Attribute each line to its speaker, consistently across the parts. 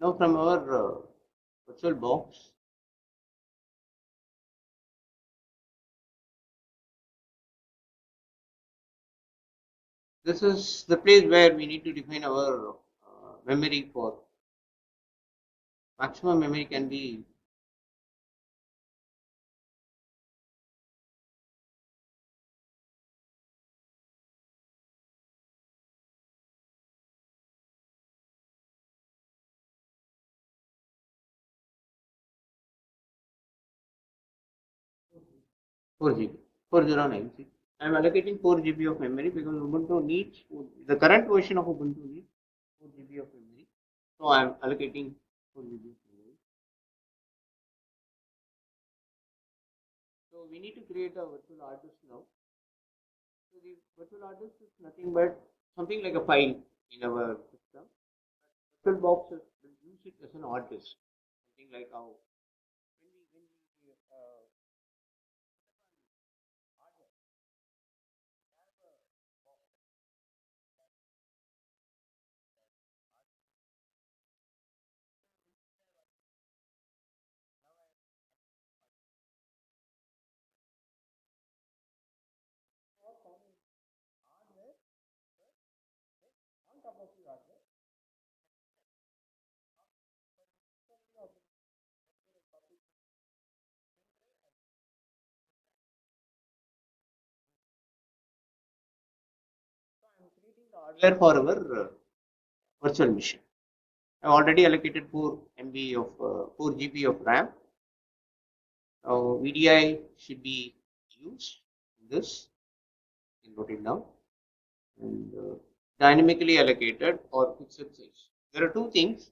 Speaker 1: Now from our virtual box, this is the place where we need to define our memory for maximum memory can be. Four GB, 4096. I am allocating 4 GB of memory because Ubuntu needs the current version of Ubuntu needs 4 GB of memory. So I am allocating 4 GB of memory. So we need to create a virtual hard disk now. So the virtual hard disk is nothing but something like a file in our system. Virtual box will use it as an hard disk. Something like how when we on top of the hardware, I am creating the hardware for our virtual machine. I have already allocated 4 MB of 4 GB of RAM. Now VDI should be used in this. You can note it down. And dynamically allocated or fixed size. There are two things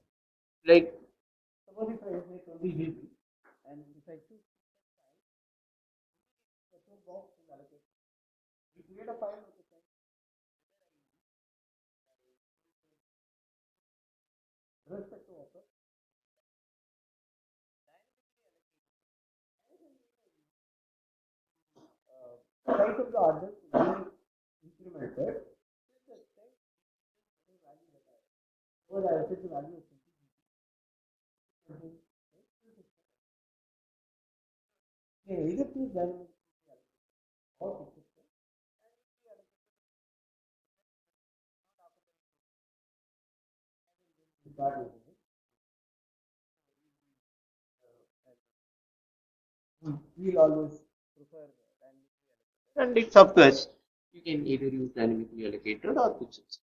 Speaker 1: like suppose if I say 20 GB and if I choose the two box is allocated, we create a file with the size with respect to offer. Size of the order will be incremented. Suppose I set the value of 20. Either choose dynamic or fixed. We'll always prefer dynamically allocated. And it's up to us. You can either use dynamically allocated or fixed.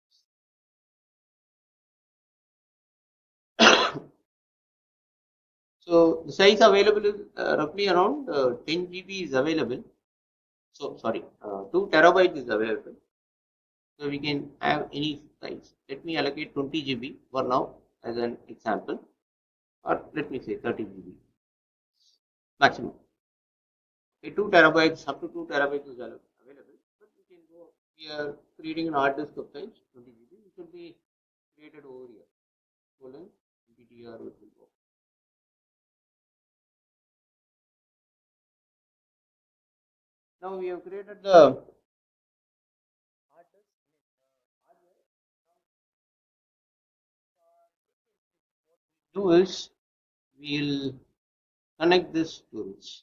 Speaker 1: So the size available is roughly around 10 GB is available. So sorry, 2 terabytes is available. So we can have any size. Let me allocate 20 GB for now as an example, or let me say 30 GB maximum. Okay, 2 terabytes up to 2 terabytes is available, but we can go. We are creating an hard disk of size 20 GB. It will be created over here. Colon NITTTR will go. Now we have created the hard disk. Do is we'll connect this to this.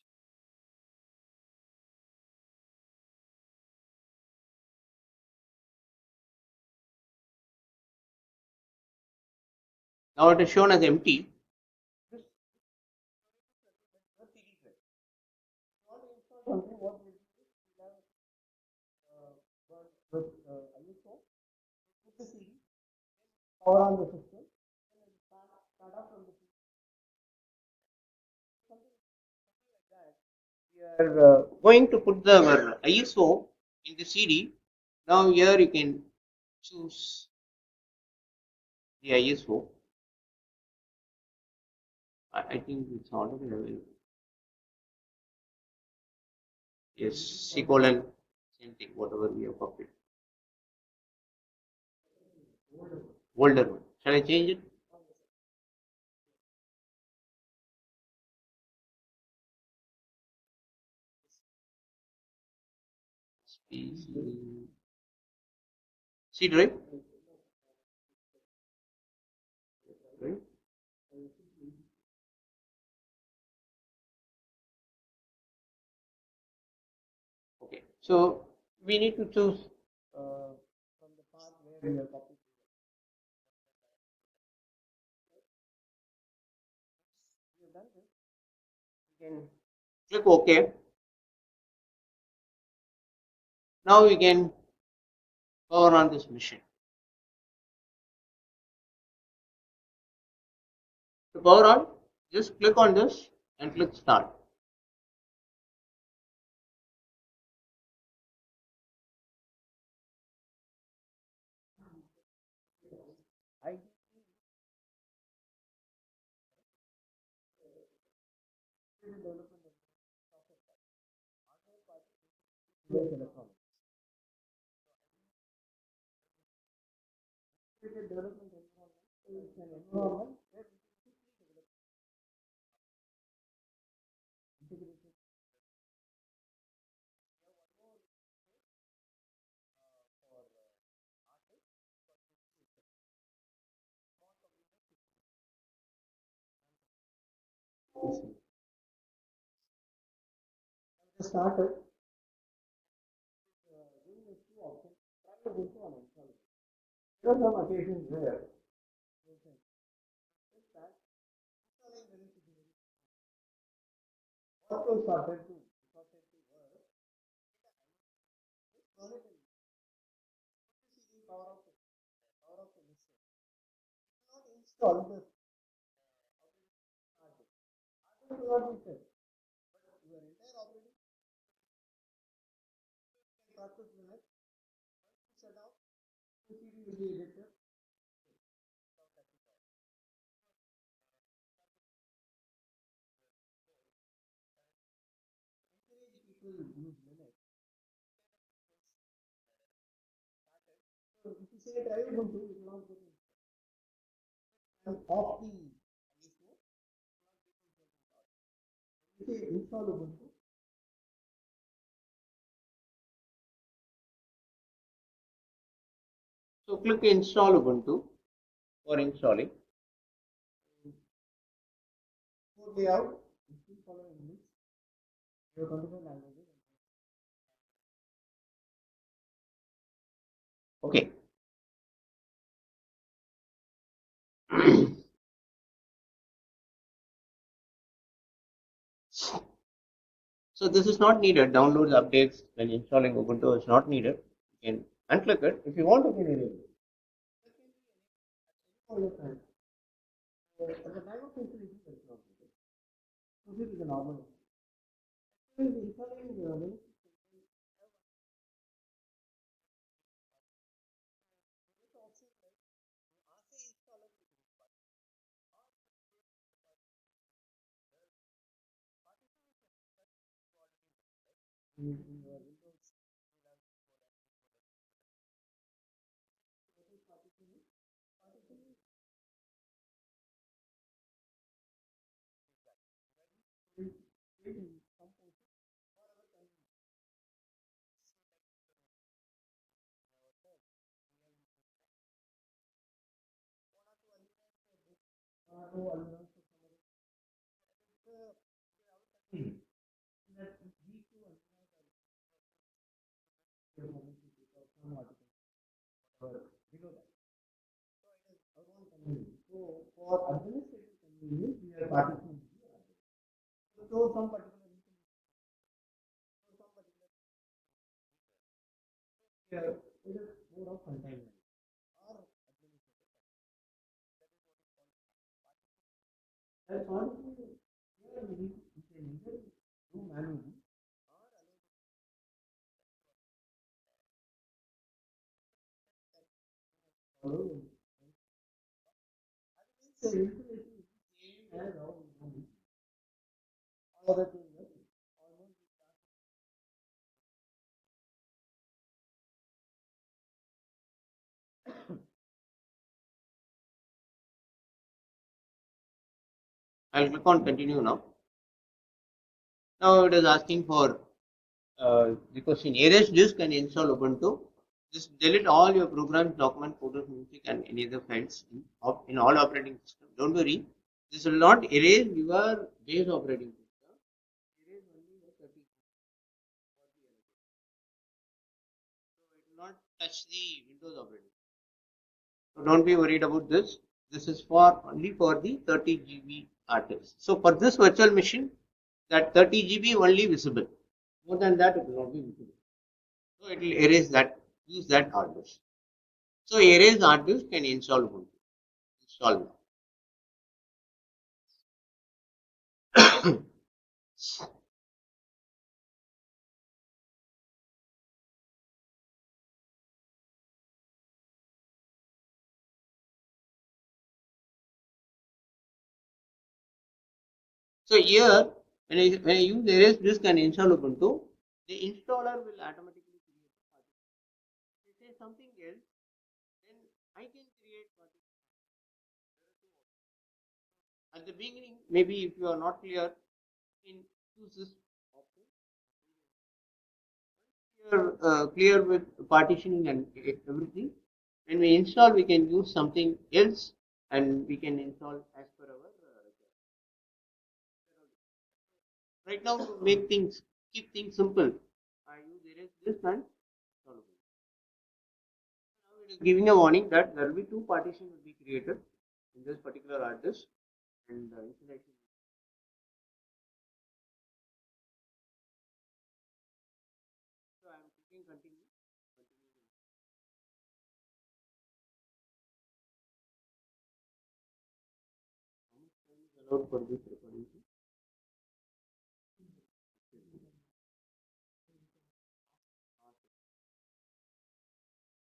Speaker 1: Now it is shown as empty. Power on the system. Start off from the we are going to put the our ISO in the CD. Now here you can choose the ISO. I think it's already available. Yes, C colon, same thing, whatever we have copied. Older one. Shall I change it? C drive. Right? So we need to choose from the path where we are copying. We have done this. We can click OK. Now we can power on this machine. To power on, just click on this and click start. I started doing the two options. Try to go on install. There are some occasions where what was started to power of the machine. Not install the hardware will not be set. Your entire operating process unit shut off. The CD will be ejected. People use Linux. So if you say try Ubuntu, it will not get off the if you say install Ubuntu. So click install Ubuntu for installing. For layout, still follow English. Your control languages. Okay. So this is not needed. Downloads, updates when installing Ubuntu is not needed. You can unclick it. If you want, you can enable it. All the time. At the time of installation, it's not needed. So this is a normal. Installing Linux. So for administrative convenience, we are partitioning. So some particular it is more of containment or that's honestly here we can either do manually or follow the installation is same as how we do it. All other things are almost I'll click on continue now. Now it is asking for the question erase disk and install Ubuntu. Just delete all your programs, document, photos, music, and any other files in all operating systems. Don't worry, this will not erase your base operating system. Erase only the 30. touch the Windows operating. So don't be worried about this. This is for only for the 30 GB hard disk. So for this virtual machine, that 30 GB only visible. More than that, it will not be visible. So it will erase that, use that hard disk. So erase hard disk and install Ubuntu. Install now. So here, when I use erase disk and install Ubuntu, the installer will automatically create a project. If I say something else, then I can create project. At the beginning, maybe if you are not clear, you can choose this option. We are clear with partitioning and everything. When we install, we can use something else and we can install as per our requirement. Right now, to make things, keep things simple, I use erase this and install. Now it is giving a warning that there will be two partitions will be created in this particular hard disk and installation. So I am clicking continue. Continue. How much time is allowed for this recording?